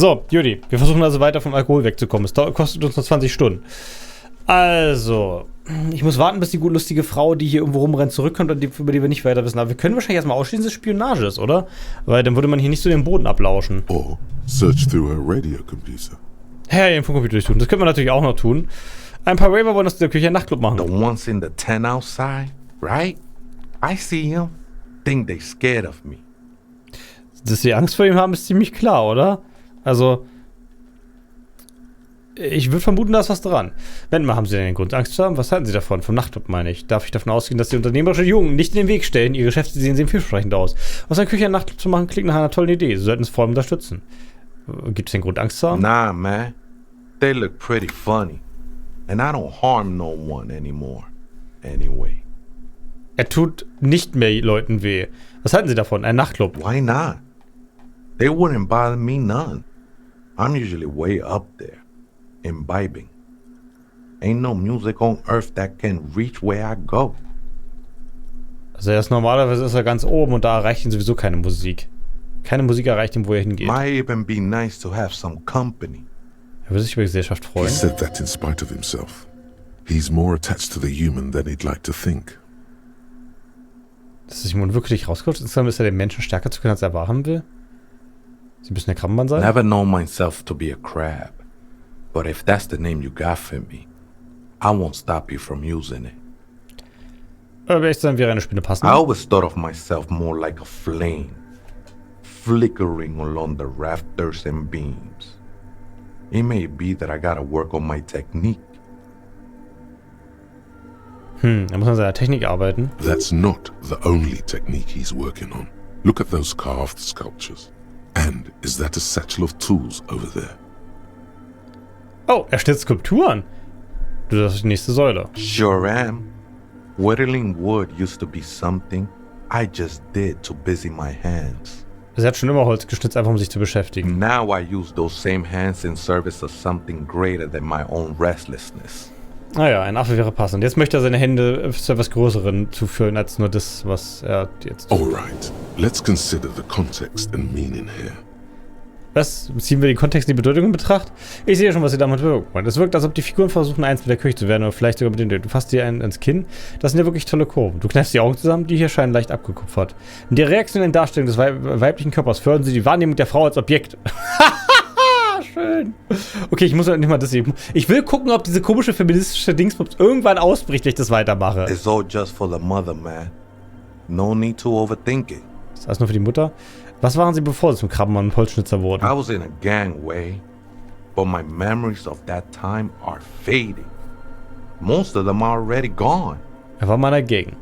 So, Judy, wir versuchen also weiter vom Alkohol wegzukommen. Es kostet uns noch 20 Stunden. Also, ich muss warten, bis die gut lustige Frau, die hier irgendwo rumrennt, zurückkommt und über die wir nicht weiter wissen. Aber wir können wahrscheinlich erstmal ausschließen, dass es Spionage ist, oder? Weil dann würde man hier nicht so den Boden ablauschen. Or search through her radio computer. Ja, den Funkcomputer durchtun. Das können wir natürlich auch noch tun. Ein paar Raver wollen aus der Küche einen Nachtclub machen. The ones in the tent outside, right? I see him. Think they scared of me. Dass sie Angst vor ihm haben, ist ziemlich klar, oder? Also, ich würde vermuten, da ist was dran. Wenn mal, haben sie denn den Grund, Angst zu haben? Was halten sie davon? Vom Nachtclub, meine ich. Darf ich davon ausgehen, dass die unternehmerischen Jungen nicht in den Weg stellen? Ihre Geschäfte sehen vielversprechend aus. Aus einer Küche einen Nachtclub zu machen, klingt nach einer tollen Idee. Sie sollten es vor allem unterstützen. Gibt es den Grund, Angst zu haben? Nah, man. They look pretty funny. And I don't harm no one anymore. Anyway. Er tut nicht mehr Leuten weh. Was halten sie davon? Ein Nachtclub. Why not? They wouldn't bother me none. I'm usually way up there, imbibing. Ain't no music on earth that can reach where I go. Also normalerweise ist er ganz oben und da erreicht ihn sowieso keine Musik. Keine Musik erreicht ihn, wo er hingeht. Might even be nice to have some company. Er würde sich über Gesellschaft freuen. He said that in spite of himself. He's more attached to the human than he'd like to think. Dass sich Simon wirklich rauskommt, ist er den Menschen stärker zu können, als er wahrhaben will? Sie müssen der Krabbenmann sein? Never known myself to be a crab. But if that's the name you got for me, I won't stop you from using it. Aber echt sein wäre eine Spinne passend. I always thought of myself more like a flame, flickering along the rafters and beams. It may be that I gotta work on my technique. Da muss man an seiner Technik arbeiten. That's not the only technique he's working on. Look at those carved sculptures. And is that a satchel of tools over there? Oh, er stellt Skulpturen. Du, das ist die nächste Säule. Sure am. Whittling wood used to be something I just did to busy my hands. Also er hat schon immer Holz geschnitzt, einfach um sich zu beschäftigen. Now I use those same hands in service of something greater than my own restlessness. Naja, ein Affe wäre passend. Jetzt möchte er seine Hände zu etwas Größeren zuführen, als nur das, was er jetzt tut. Alright, let's consider the context and meaning here. Was? Ziehen wir den Kontext und die Bedeutung in Betracht? Ich sehe schon, was ihr damit wirkt. Es wirkt, als ob die Figuren versuchen, eins mit der Küche zu werden, oder vielleicht sogar mit dem. Du fasst dir einen ins Kinn. Das sind ja wirklich tolle Kurven. Du kneifst die Augen zusammen, die hier scheinen leicht abgekupfert. In der reaktionellen Darstellung des weiblichen Körpers fördern sie die Wahrnehmung der Frau als Objekt. Schön. Okay, ich muss halt nicht mal das sehen. Ich will gucken, ob diese komische feministische Dingsbums irgendwann ausbricht, wenn ich das weitermache. It's all just for the mother, man. No need to overthink it. Das ist alles nur für die Mutter. Was waren sie, bevor sie zum Krabbenmann und Holzschnitzer wurden? I was in a gangway, but my memories of that time are fading. Most of them are already gone. Er war mal dagegen.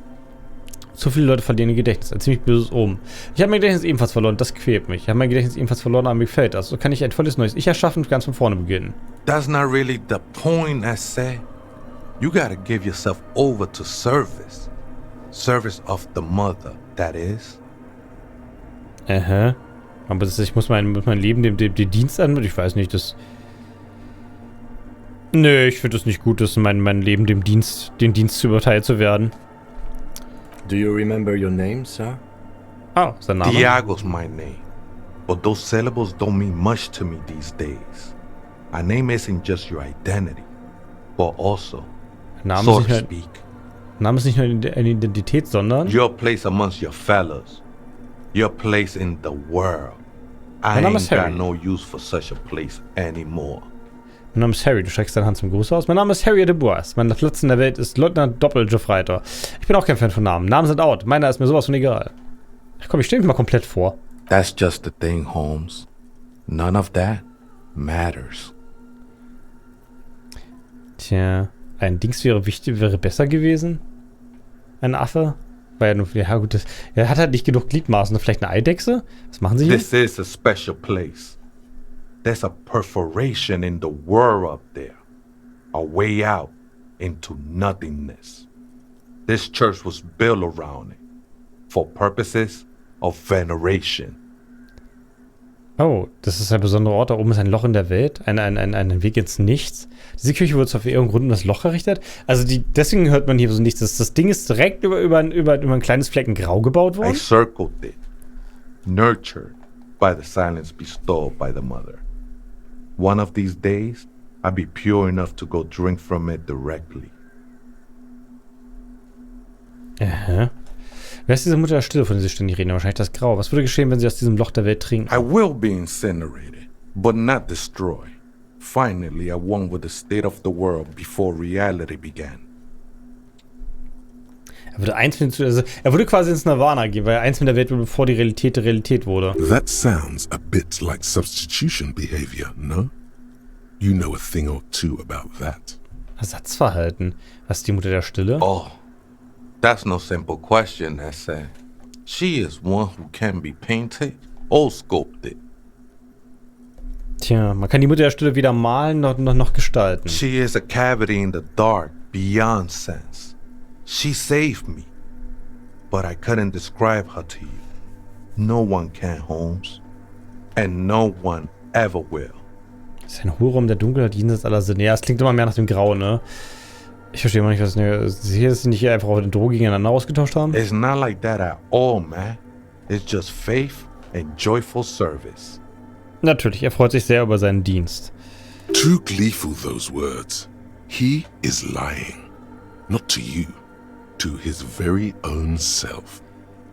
Zu viele Leute verlieren ihr Gedächtnis. Ein ziemlich böses Omen. Ich habe mein Gedächtnis ebenfalls verloren. Das quält mich. Ich habe mein Gedächtnis ebenfalls verloren, aber mir gefällt das. So kann ich ein volles neues Ich erschaffen und ganz von vorne beginnen. That's not really the point, I say. You gotta give yourself over to service. Service of the mother, that is. Aber ich muss mein Leben dem Dienst an. Ich weiß nicht, das. Nö, ich finde es nicht gut, dass mein Leben dem Dienst zu überteilt zu werden. Do you remember your name, sir? Oh, sein Name. Diago's my name. But those syllables don't mean much to me these days. A name isn't just your identity, but also, so to speak, Name ist nicht nur eine Identität, sondern your place amongst your fellows. Your place in the world. I ain't got no use for such a place anymore. Mein Name ist Harry, du streckst deine Hand zum Gruß aus. Mein Name ist Harry de Bois. Mein Platz in der Welt ist Leutnant Doppel-Gefreiter. Ich bin auch kein Fan von Namen. Namen sind out. Meiner ist mir sowas von egal. Ach komm, ich stelle mich mal komplett vor. That's just the thing, Holmes. None of that matters. Tja, ein Dings wäre besser gewesen. Ein Affe? Ja gut, er hat halt nicht genug Gliedmaßen. Vielleicht eine Eidechse? Was machen sie hier? This is a special place. There's a perforation in the world up there. A way out into nothingness. This church was built around it. For purposes of veneration. Oh, das ist ein besonderer Ort. Da oben ist ein Loch in der Welt. Ein Weg ins Nichts. Diese Küche wurde auf irgendeinem Grund um das Loch errichtet. Also deswegen hört man hier so nichts. Das Ding ist direkt über ein kleines Flecken grau gebaut worden. I circled it. Nurtured by the silence bestowed by the mother. One of these days, I'll be pure enough to go drink from it directly. Wer ist diese Mutter der Stille, von der sie ständig reden? Wahrscheinlich das Grau. Was würde geschehen, wenn sie aus diesem Loch der Welt trinken? I will be incinerated, but not destroyed. Finally, I won with the state of the world before reality began. Er würde quasi ins Nirvana gehen, weil er eins mit der Welt wurde, bevor die Realität wurde. That sounds a bit like substitution behavior, no? You know a thing or two about that. Ersatzverhalten. Was ist die Mutter der Stille? Oh, that's no simple question, Essay. She is one who can be painted or sculpted. Tja, man kann die Mutter der Stille weder malen noch gestalten. She is a cavity in the dark beyond sense. She saved me, but I couldn't describe her to you. No one can, Holmes, and no one ever will. Das ist ein Hohlraum der Dunkelheit jenseits aller Sinne. Ja, es klingt immer mehr nach dem Grau, ne? Ich verstehe immer nicht, was hier ist, nicht einfach auf den Drogen gegeneinander ausgetauscht haben. It's not like that at all, man. It's just faith and joyful service. Natürlich, er freut sich sehr über seinen Dienst. Too gleeful, those words. He is lying. Not to you. To his very own self.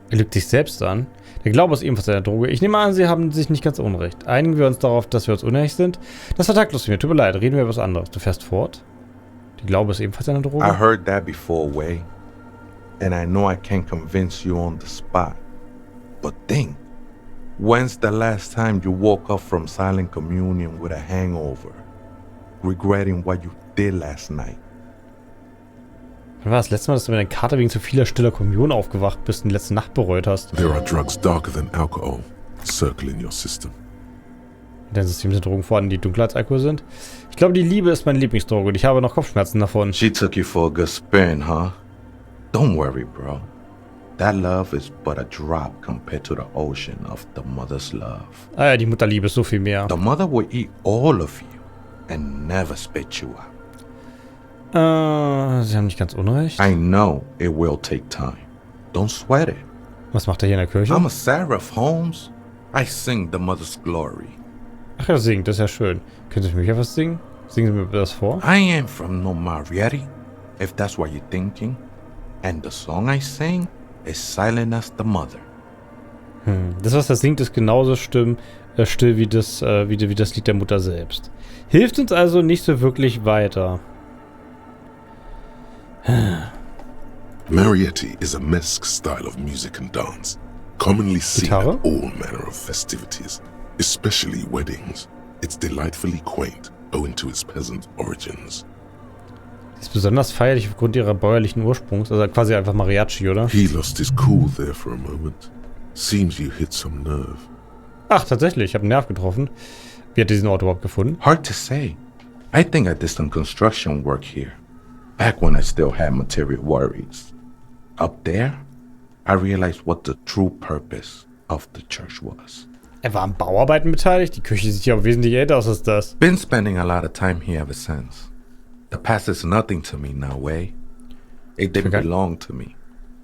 Er lügt sich selbst an. Der Glaube ist ebenfalls eine Droge. Ich nehme an, Sie haben sich nicht ganz unrecht. Einigen wir uns darauf, dass wir uns unehrlich sind? Das war taktlos mir. Tut mir leid. Reden wir über was anderes. Du fährst fort. Die Glaube ist ebenfalls eine Droge? I heard that before, Way. And I know I can't convince you on the spot. But think. When's the last time you woke up from silent communion with a hangover? Regretting what you did last night? Wann war das letzte Mal, dass du mit deiner Karte wegen zu vieler stiller Kommunion aufgewacht bist und die letzte Nacht bereut hast? There are drugs darker than alcohol circling your system. In deinem System sind Drogen vorhanden, die dunkler als Alkohol sind? Ich glaube, die Liebe ist meine Lieblingsdroge und ich habe noch Kopfschmerzen davon. She took you for a good spin, huh? Don't worry, bro. That love is but a drop compared to the ocean of the mother's love. Ah ja, die Mutterliebe ist so viel mehr. The mother will eat all of you and never spit you out. Sie haben nicht ganz unrecht. I know it will take time. Don't sweat it. Was macht er hier in der Kirche? I'm a seraph, Holmes. I sing the mother's glory. Ach ja, singt, das ist ja schön. Können Sie für mich etwas singen? Singen Sie mir das vor? I am from no Marietti, if that's what you're thinking. And the song I sing is silent as the mother. Das, was er singt, ist genauso still wie das Lied der Mutter selbst. Hilft uns also nicht so wirklich weiter. Marietti is a mesque style of music and dance, commonly seen Gitarre? at all manner of festivities, especially weddings. It's delightfully quaint, owing to its peasant origins. Sie ist besonders feierlich aufgrund ihrer bäuerlichen Ursprungs, also quasi einfach Mariachi, oder? He lost his cool there for a moment. Seems you hit some nerve. Ach, tatsächlich, ich habe einen Nerv getroffen. Wie hat er diesen Ort überhaupt gefunden? Hard to say. I think I did some construction work here. Back when I still had material worries. Up there, I realized what the true purpose of the church was. Er war an Bauarbeiten beteiligt? Die Küche sieht ja aber wesentlich älter aus als das. Been spending a lot of time here ever since. The past is nothing to me now, Way. It didn't belong to me.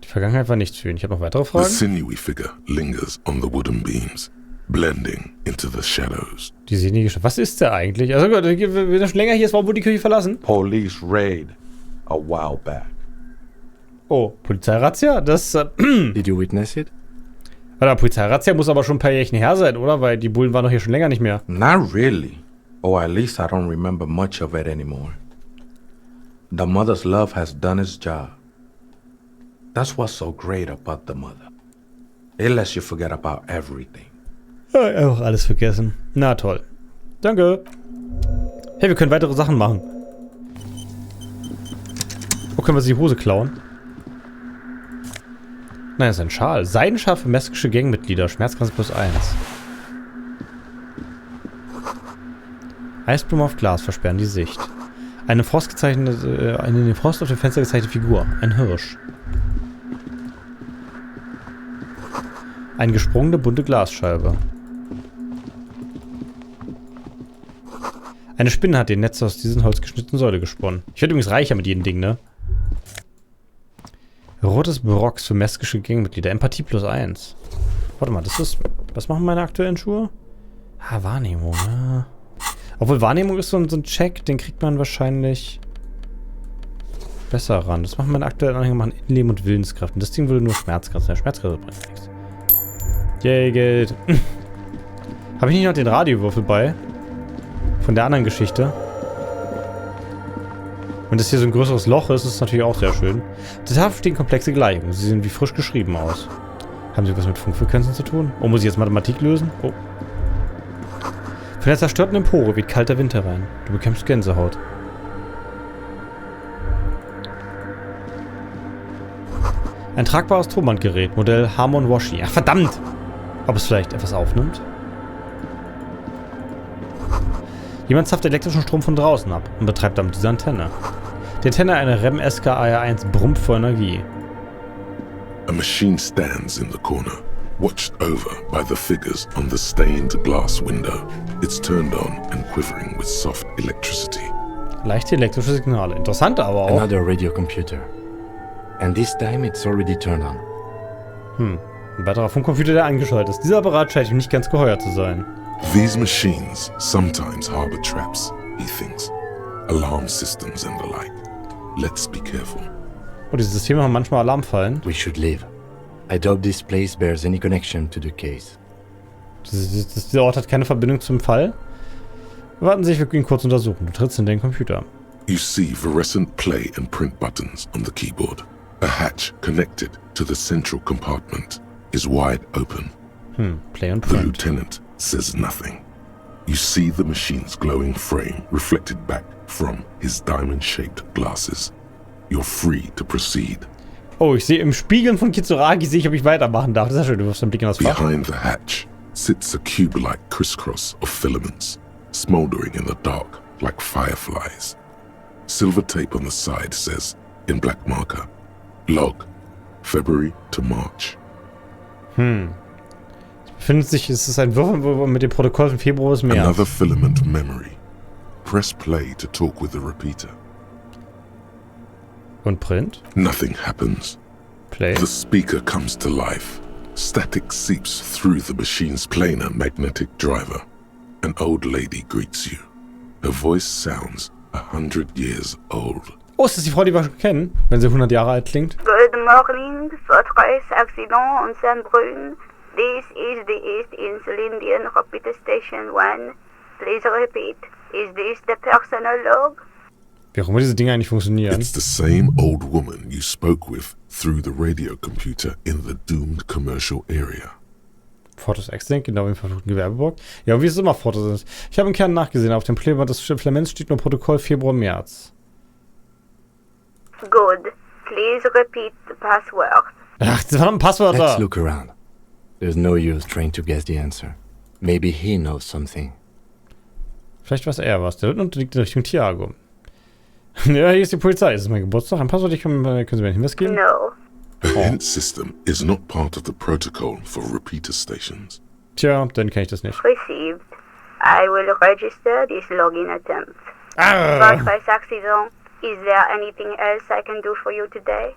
Die Vergangenheit war nichts für ihn. Ich habe noch weitere The Fragen. sinewy figure lingers on the wooden beams, blending into the shadows. Die sehnige Stadt. Was ist der eigentlich? Also gut, wenn er schon länger hier ist, warum wurde die Kirche verlassen? Police raid a while back. Oh, Polizeirazzia? Das, Did you witness it? Warte, Polizeirazzia muss aber schon ein paar Jährchen her sein, oder? Weil die Bullen waren doch hier schon länger nicht mehr. Not really. Or at least I don't remember much of it anymore. The mother's love has done its job. That's what's so great about the mother. It lets you forget about everything. Ja, einfach alles vergessen. Na toll. Danke. Hey, wir können weitere Sachen machen. Wo können wir uns die Hose klauen? Nein, das ist ein Schal. Seidenscharfe meskische Gangmitglieder. Schmerzgrenze +1. Eisblumen auf Glas versperren die Sicht. Eine in den Frost auf dem Fenster gezeichnete Figur. Ein Hirsch. Eine gesprungene bunte Glasscheibe. Eine Spinne hat den Netz aus diesen holzgeschnittenen Säule gesponnen. Ich werde übrigens reicher mit jedem Ding, ne? Rotes Brocks für meskische Gangmitglieder. Empathie +1. Warte mal, das ist... Was machen meine aktuellen Schuhe? Ah, Wahrnehmung, ne? Obwohl Wahrnehmung ist so ein Check, den kriegt man wahrscheinlich besser ran. Das machen meine aktuellen Anhänger, machen Innenleben und Willenskraft. Und das Ding würde nur Schmerzkraft sein. Schmerzkraft bringt nichts. Yay, Geld. Habe ich nicht noch den Radiowürfel bei? Von der anderen Geschichte. Wenn das hier so ein größeres Loch ist, ist es natürlich auch sehr schön. Deshalb stehen komplexe Gleichungen. Sie sehen wie frisch geschrieben aus. Haben sie was mit Funkfrequenzen zu tun? Oh, muss ich jetzt Mathematik lösen? Oh. Von der zerstörten Empore weht kalter Wind herein. Du bekämpfst Gänsehaut. Ein tragbares Tonbandgerät, Modell Harmon Washi. Ach, verdammt! Ob es vielleicht etwas aufnimmt? Jemand zapft elektrischen Strom von draußen ab und betreibt damit diese Antenne. Die Antenne einer REM SKAR1 brummt vor Energie. A machine stands in the corner, watched over by the figures on the stained glass window. It's turned on and quivering with soft electricity. Leichte elektrische Signale. Interessant aber auch. Another radio computer. And this time it's already turned on. Ein weiterer Funkcomputer, der angeschaltet ist. Dieser Apparat scheint ihm nicht ganz geheuer zu sein. These machines sometimes harbor traps, he thinks. Alarm systems and the like. Let's be careful. Oh, diese Systeme haben manchmal Alarmfallen. We should leave. I doubt this place bears any connection to the case. Dieser Ort hat keine Verbindung zum Fall. Warten Sie, ich will ihn kurz untersuchen. Du trittst in den Computer. You see fluorescent play and print buttons on the keyboard. A hatch connected to the central compartment is wide open. Play and The print. lieutenant says nothing. You see the machine's glowing frame reflected back from his diamond-shaped glasses. You're free to proceed. Oh, ich sehe im Spiegeln von Kitsuragi, sehe ich, ob ich weitermachen darf. Das ist ja schön, du wirfst den Blick in das Fach. Behind the hatch sits a cube-like crisscross of filaments, smoldering in the dark like fireflies. Silver tape on the side says, in black marker, log, February to March. Es ist ein Würfel mit dem Protokoll von Februar bis März. Another filament memory. Press play to talk with the repeater. Und Print? Nothing happens. Play. The speaker comes to life. Static seeps through the machine's planar magnetic driver. An old lady greets you. Her voice sounds 100 years old. Oh, ist das die Frau, die wir schon kennen? Wenn sie 100 Jahre alt klingt? Good morning, Fortress Accident und Saint-Brun. This is the East Insulindian Repeater Station 1. Please repeat. Is this the personal log? Wie auch immer diese Dinge eigentlich funktionieren. It's the same old woman you spoke with through the radio computer in the doomed commercial area. Fortress Accident, genau wie im verfluchten Gewerbeblock. Ja, wie es immer Fortress ist. Ich habe im Kern nachgesehen, auf dem Pleband des Filaments steht nur Protokoll Februar, März. Good. Please repeat the password. Ach, das waren Passwörter. Let's look around. There's no use trying to guess the answer. Maybe he knows something. Vielleicht weiß er was. Der Lieutenant liegt in Richtung Thiago. Ja, hier ist die Polizei. Ist es mein Geburtstag? Ein Passwort, können Sie mir einen Hinweis geben? No. A hint system is not part of the protocol for repeater stations. Tja, dann kenne ich das nicht. Received. I will register this login attempt. Ah! Fortress Accident. Is there anything else I can do for you today?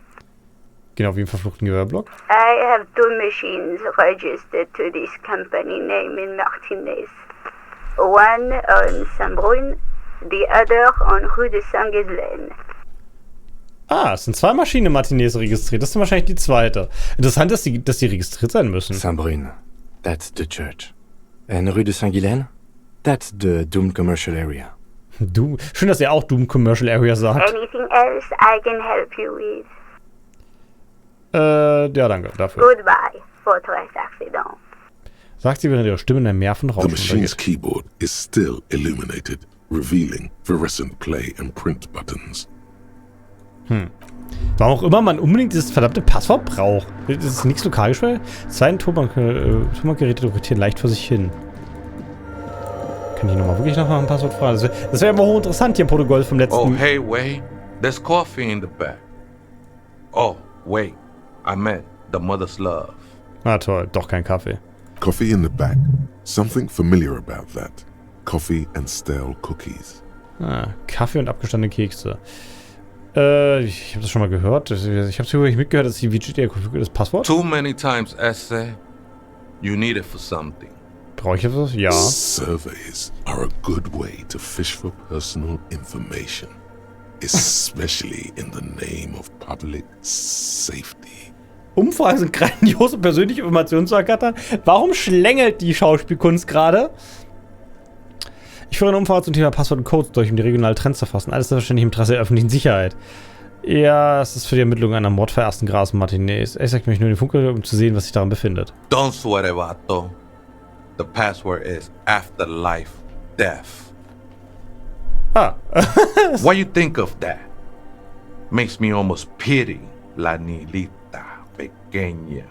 Genau wie im verfluchten Gewerbeblock. I have 2 machines registered to this company name in Martinez. One on Saint-Brun, the other on Rue de Saint-Ghislaine. Ah, es sind 2 Maschinen Martinez registriert. Das ist wahrscheinlich die zweite. Interessant, dass die registriert sein müssen. Saint-Brun. That's the church. And Rue de Saint-Ghislaine? That's the doomed commercial area. Schön, dass er auch Doom Commercial Area sagt. Anything else I can help you with? Ja, danke dafür. Goodbye, Fortress Accident. Sagt sie, während ihre Stimme in einem Meer von The Rauschen machine's untergeht. keyboard is still illuminated, revealing fluorescent play and print buttons. Warum auch immer man unbedingt dieses verdammte Passwort braucht. Das ist nichts lokal gestellt. 2 Tonbandgeräte rotieren leicht vor sich hin. Kann ich wirklich noch mal ein Passwort fragen? Das wäre immer hochinteressant hier im Protokoll vom letzten... Oh, hey, wait. There's coffee in the back. Oh, wait. I meant the mother's love. Ah, toll. Doch kein Kaffee. Coffee in the back. Something familiar about that. Coffee and stale cookies. Ah, Kaffee und abgestandene Kekse. Ich habe das schon mal gehört. Ich habe es übrigens mitgehört, dass die VGT das Passwort. Too many times, Essay. You need it for something. Brauche ich etwas? Ja. Surveys are a good way to fish for personal information, especially in the name of public safety. Umfragen sind grandiose persönliche Informationen zu ergattern. Warum schlängelt die Schauspielkunst gerade? Ich führe eine Umfrage zum Thema Passwort und Codes durch, um die regionalen Trends zu erfassen. Alles selbstverständlich im Interesse der öffentlichen Sicherheit. Ja, es ist für die Ermittlung einer Mordfall ersten Grades Matinees. Ich sag mir nur den Funkcomputer, um zu sehen, was sich daran befindet. Don't sweat it, vato. The password is afterlife death. Ah. What you think of that? Makes me almost pity la niñita pequeña.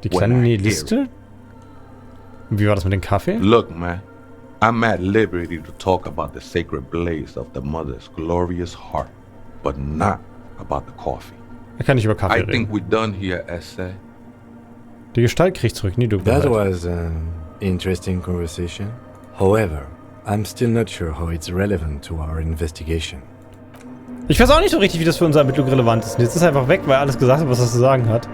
Die kleine Nihiliste? Wie war das mit dem Kaffee? Look, man. I'm at liberty to talk about the sacred blaze of the mother's glorious heart, but not about the coffee. Da kann ich über Kaffee I reden. think we're done here, essay. Die Gestalt kriegt zurück, nie du. That was an interesting conversation. However, I'm still not sure how it's relevant to our investigation. Ich weiß auch nicht so richtig, wie das für unsere Ermittlung relevant ist. Und jetzt ist er einfach weg, weil er alles gesagt hat, was er zu sagen hat.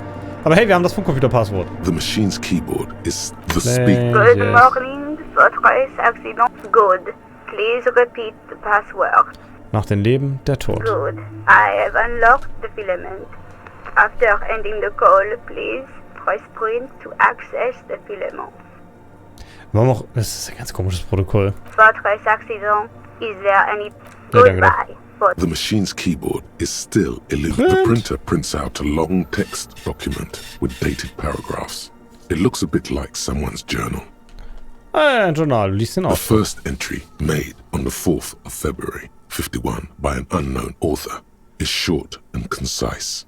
Aber hey, wir haben das Funkcomputer-Passwort. The machine's keyboard is the Yes. speaker. Good morning, surprise accident. Good. Please repeat the password. Nach dem Leben, der Tod. Good. I have unlocked the filament. After ending the call, please press print to access the filament. Warum auch, das ist ein ganz komisches Protokoll. Surprise accident. Is there any Ja, danke. goodbye? For The machine's keyboard is still elusive. The printer prints out a long text document with dated paragraphs. It looks a bit like someone's journal. Ein Journal, du liest den The auf. first entry, made on the 4th of February, 51, by an unknown author, is short and concise.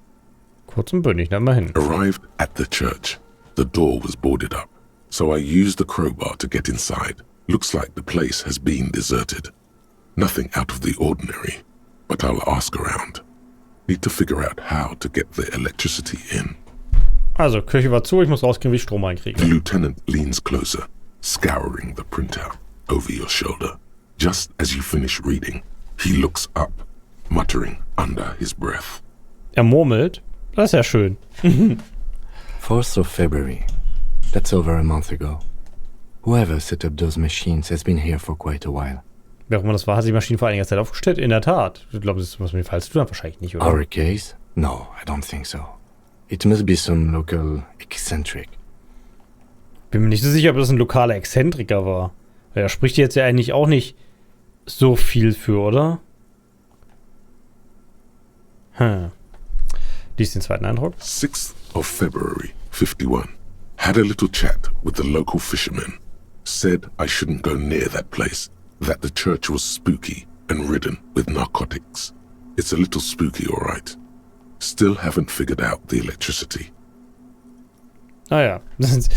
Kurz und bündig, na immerhin. Arrived at the church. The door was boarded up, so I used the crowbar to get inside. Looks like the place has been deserted. Nothing out of the ordinary, but I'll ask around. Need to figure out how to get the electricity in. Also, Kirche war zu, ich muss rauskriegen, wie ich Strom The einkriege. lieutenant leans closer, scouring the printout over your shoulder. Just as you finish reading, he looks up, muttering under his breath. Er murmelt. Das ist ja schön. 4th of February. That's over a month ago. Whoever set up those machines has been here for quite a while. Wer auch immer das war, hat die Maschine vor einiger Zeit aufgestellt. In der Tat. Ich glaube, das ist was mit dem Fall zu tun hat. Wahrscheinlich nicht, oder? Our case? No, I don't think so. It must be some local eccentric. Bin mir nicht so sicher, ob das ein lokaler Exzentriker war. Weil da spricht jetzt ja eigentlich auch nicht so viel für, oder? Lies den zweiten Eindruck. 6th of February, 51. Had a little chat with the local fishermen. Said I shouldn't go near that place, that the church was spooky and ridden with narcotics. It's a little spooky, all right. Still haven't figured out the electricity. Ah ja, das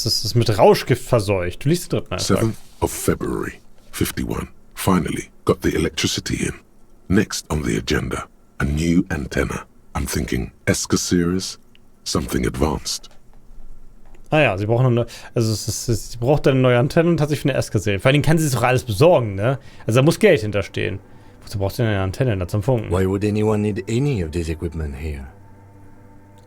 ist mit Rauschgift verseucht. Du liest den dritten Eintrag. 7th of February, 51. Finally got the electricity in. Next on the agenda, a new antenna. I'm thinking ESCA series, something advanced. Ah ja, sie brauchen eine, also sie braucht eine neue Antenne und hat sich für eine ESCA-Serie. Vor allem kann sie sich doch alles besorgen, ne? Also da muss Geld hinterstehen. Wozu braucht sie denn eine Antenne da zum Funken? Why would anyone need any of this equipment here?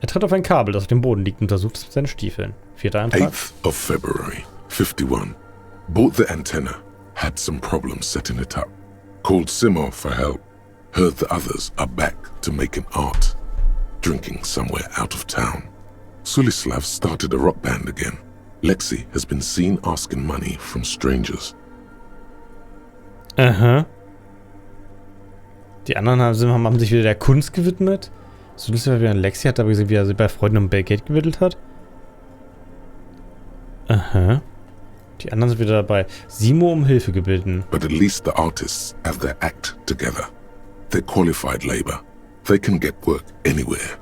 Er tritt auf ein Kabel, das auf dem Boden liegt, und untersucht es mit seinen Stiefeln. Vierter Eintrag. 8th of February, 51. Bought the antenna, had some problems setting it up. Called Simon for help. Heard the others are back to making art. Drinking somewhere out of town. Sulislav started a rock band again. Lexi has been seen asking money from strangers. Aha. Die anderen haben sich wieder der Kunst gewidmet. Sulislav wieder Lexi hat aber gesehen, wie er sie bei Freunden um Geld gewittelt hat. Aha. Die anderen sind wieder dabei, Simo um Hilfe gebeten. But at least the artists have their act together. They're qualified labor. They can get work anywhere.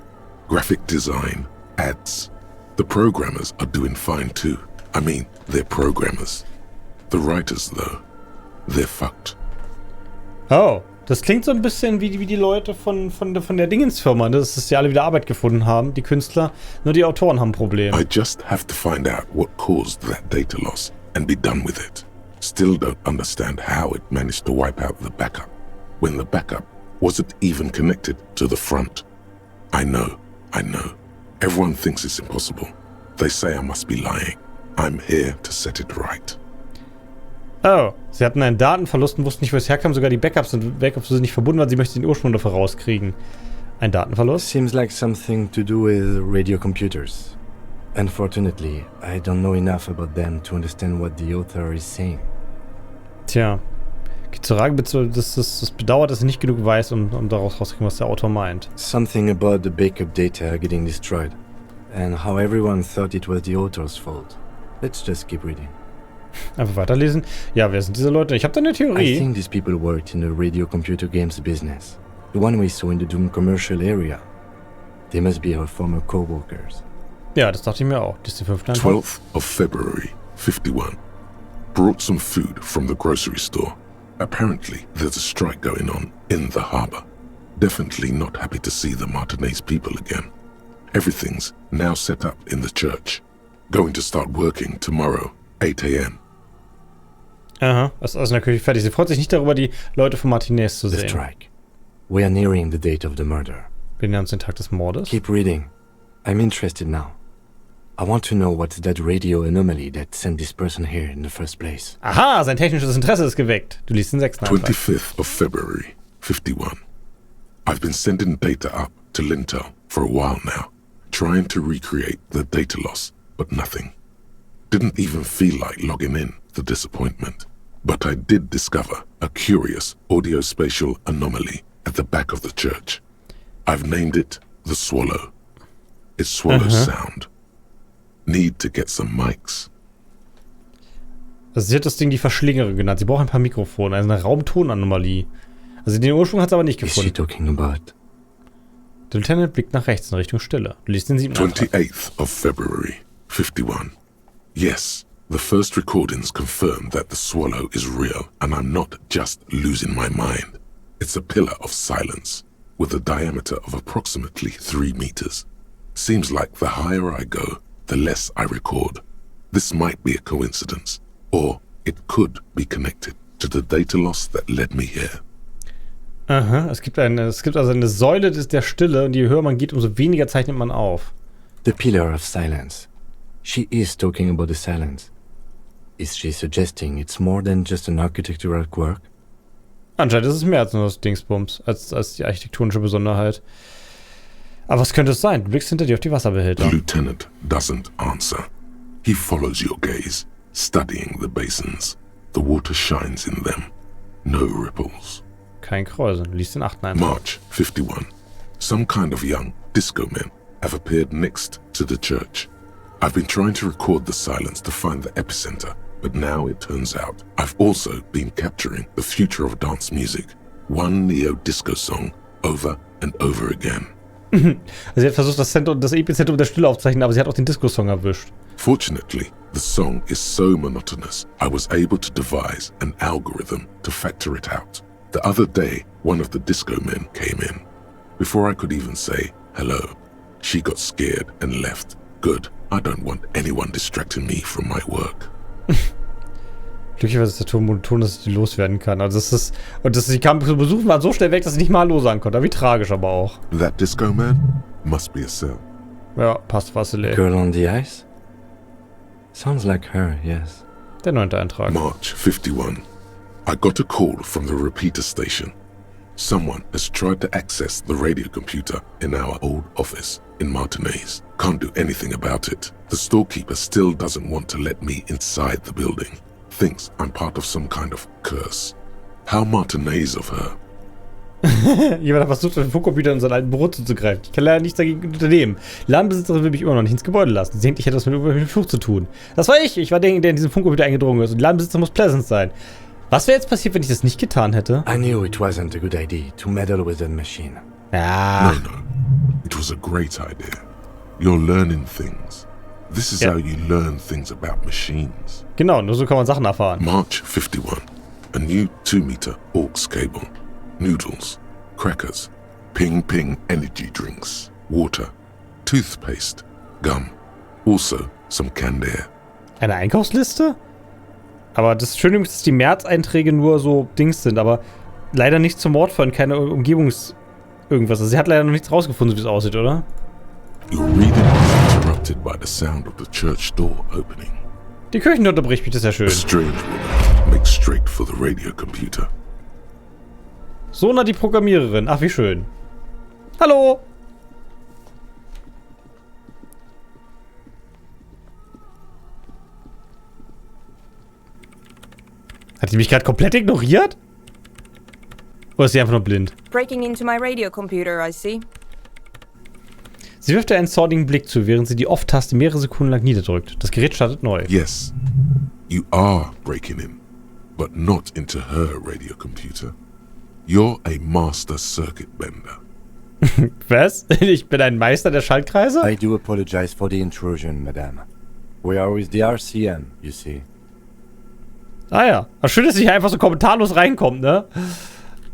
Graphic design, ads. The programmers are doing fine too. I mean, they're programmers. The writers, though, they're fucked. Oh, das klingt so ein bisschen wie die Leute von der Dingensfirma, ne? Dass die alle wieder Arbeit gefunden haben, die Künstler. Nur die Autoren haben Probleme. I just have to find out what caused that data loss and be done with it. Still don't understand how it managed to wipe out the backup, when the backup wasn't even connected to the front. I know. Everyone thinks it's impossible. They say I must be lying. I'm here to set it right. Oh, sie hatten einen Datenverlust und wussten nicht, wo es herkam. Sogar die Backups sind nicht verbunden, weil sie möchten den Ursprung dafür rauskriegen. Ein Datenverlust? Seems like something to do with radio computers. Unfortunately, I don't know enough about them to understand what the author is saying. Tja. Geht zur Frage, das bedauert, dass ich nicht genug weiß, um daraus rauszukriegen, was der Autor meint. Something about the backup data getting destroyed. And how everyone thought it was the author's fault. Let's just keep reading. Einfach weiterlesen. Ja, wer sind diese Leute? Ich habe da eine I Theorie. think these people worked in the radio computer games business. The one we saw in the Doom commercial area. They must be our former co-workers. Ja, das dachte ich mir auch. Das ist die 5. 12th of February, 51. Brought some food from the grocery store. Apparently, there's a strike going on in the harbor. Definitely not happy to see the Martinez people again. Everything's now set up in the church. Going to start working tomorrow, 8 a.m. Aha, das ist in der Küche fertig. Sie freut sich nicht darüber, die Leute von Martinez zu The sehen. strike. We are nearing the date of the murder. Wir nähern uns den Tag des Mordes. Keep reading. I'm interested now. I want to know what's that radio anomaly that sent this person here in the first place. Aha, sein technisches Interesse ist geweckt. Du liest den 6. einfach. 25th of February, 51. I've been sending data up to Lintel for a while now, trying to recreate the data loss, but nothing. Didn't even feel like logging in, the disappointment. But I did discover a curious audio-spatial anomaly at the back of the church. I've named it the Swallow. It swallows sound. Need to get some mics. Also sie hat das Ding die Verschlingerin genannt. Sie braucht ein paar Mikrofone, also eine Raumtonanomalie. Also den Ursprung hat sie aber nicht Is she gefunden. talking about? Der Lieutenant blickt nach rechts in Richtung Stille. Du liest den 7. Eintrag. 28th of February, 51. Yes, the first recordings confirm that the Swallow is real and I'm not just losing my mind. It's a pillar of silence with a diameter of approximately 3 meters. Seems like the higher I go, the less I record. This might be a coincidence, or it could be connected to the data loss that led me here. Aha, es gibt also eine Säule der Stille und je höher man geht, umso weniger zeichnet man auf. The pillar of silence. She is talking about the silence. Is she suggesting it's more than just an architectural quirk? Anscheinend ist es mehr als nur das Dingsbums, als die architektonische Besonderheit. Aber was könnte es sein? Du blickst hinter dir auf die Wasserbehälter. The lieutenant doesn't answer. He follows your gaze, studying the basins. The water shines in them. No ripples. Kein Kräuseln. Du liest den 8. Eintrag. March 51. Some kind of young disco men have appeared next to the church. I've been trying to record the silence to find the epicenter, but now it turns out I've also been capturing the future of dance music. One neo-disco song over and over again. Also sie hat versucht, das Epizentrum der Stille aufzuzeichnen, aber sie hat auch den Disco-Song erwischt. Fortunately, the song is so monotonous, I was able to devise an algorithm to factor it out. The other day, one of the disco men came in. Before I could even say hello, she got scared and left. Good. I don't want anyone distracting me from my work. Glücklicherweise ist der Ton monoton, dass ich die loswerden kann. Also sie kam zu Besuch, war so schnell weg, dass ich nicht mal Hallo sagen konnte. Wie tragisch aber auch. That disco man must be a cell. Ja, passt Vasile. Girl on the ice? Sounds like her, yes. Der 9. Eintrag. March 51. I got a call from the repeater station. Someone has tried to access the radio computer in our old office in Martinez. Can't do anything about it. The storekeeper still doesn't want to let me inside the building. Thinks I'm part of some kind of curse. How Martinez of her. Jemand hat versucht, den Funkcomputer in seinen alten Büro zuzugreifen. Ich kann leider nichts dagegen unternehmen. Die Ladenbesitzerin will mich immer noch nicht ins Gebäude lassen. Sie denkt, ich hätte was mit dem Fluch zu tun. Das war ich. Ich war derjenige, der in diesen Funkcomputer eingedrungen ist. Und die Ladenbesitzer muss Pleasant sein. Was wäre jetzt passiert, wenn ich das nicht getan hätte? I knew it wasn't a good idea to meddle with that machine. Ja. No. It was a great idea. You're learning things. This is Yeah. how you learn things about machines. Genau, nur so kann man Sachen erfahren. March 51. A new 2-meter AUX cable. Noodles. Crackers. Ping energy drinks. Water. Toothpaste. Gum. Also some canned air. Eine Einkaufsliste? Aber das Schöne ist, dass die März-Einträge nur so Dings sind, aber leider nicht zum Mord von, keine irgendwas. Also sie hat leider noch nichts rausgefunden, wie es aussieht, oder? Your reading is interrupted by the sound of the church door opening. Die Kirche unterbricht mich, das ist ja schön. A strange woman makes straight for the radio computer. Sona, die Programmiererin. Ach, wie schön. Hallo! Hat die mich gerade komplett ignoriert? Oder ist sie einfach nur blind? Breaking into my radio computer, I see. Sie wirft ihr einen zornigen Blick zu, während sie die Off-Taste mehrere Sekunden lang niederdrückt. Das Gerät startet neu. Yes, you are breaking in, but not into her radio computer. You're a master circuit bender. Was? Ich bin ein Meister der Schaltkreise? I do apologize for the intrusion, madame. We are with the RCM, you see. Ah ja. Ach, schön, dass sie hier einfach so kommentarlos reinkommt, ne?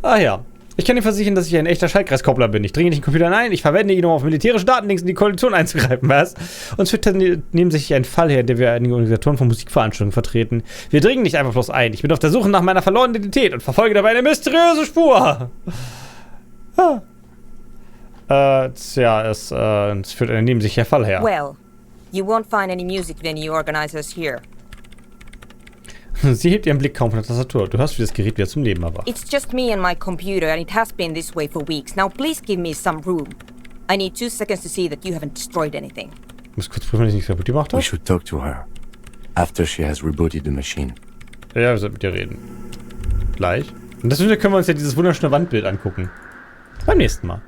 Ah ja. Ich kann Ihnen versichern, dass ich ein echter Schaltkreiskoppler bin. Ich dringe nicht in den Computer ein, ich verwende ihn, um auf militärische Datenlinks in die Koalition einzugreifen, was? Uns führt neben sich ein Fall her, der wir einige Organisatoren von Musikveranstaltungen vertreten. Wir dringen nicht einfach bloß ein. Ich bin auf der Suche nach meiner verlorenen Identität und verfolge dabei eine mysteriöse Spur. Tja, es führt ein neben sich her Fall her. Well, you won't find any music venue organizers here. Sie hebt ihren Blick kaum von der Tastatur. Du hörst, wie das Gerät wieder zum Leben erwacht. It's just me and my computer, and it has been this way for weeks. Now please give me some room. I need 2 seconds to see that you haven't destroyed anything. Ich muss kurz prüfen, wenn ich nichts kaputt gemacht We habe. should talk to her. After she has rebooted the machine. Ja, wir sollten mit dir reden. Gleich. Und deswegen können wir uns ja dieses wunderschöne Wandbild angucken. Beim nächsten Mal.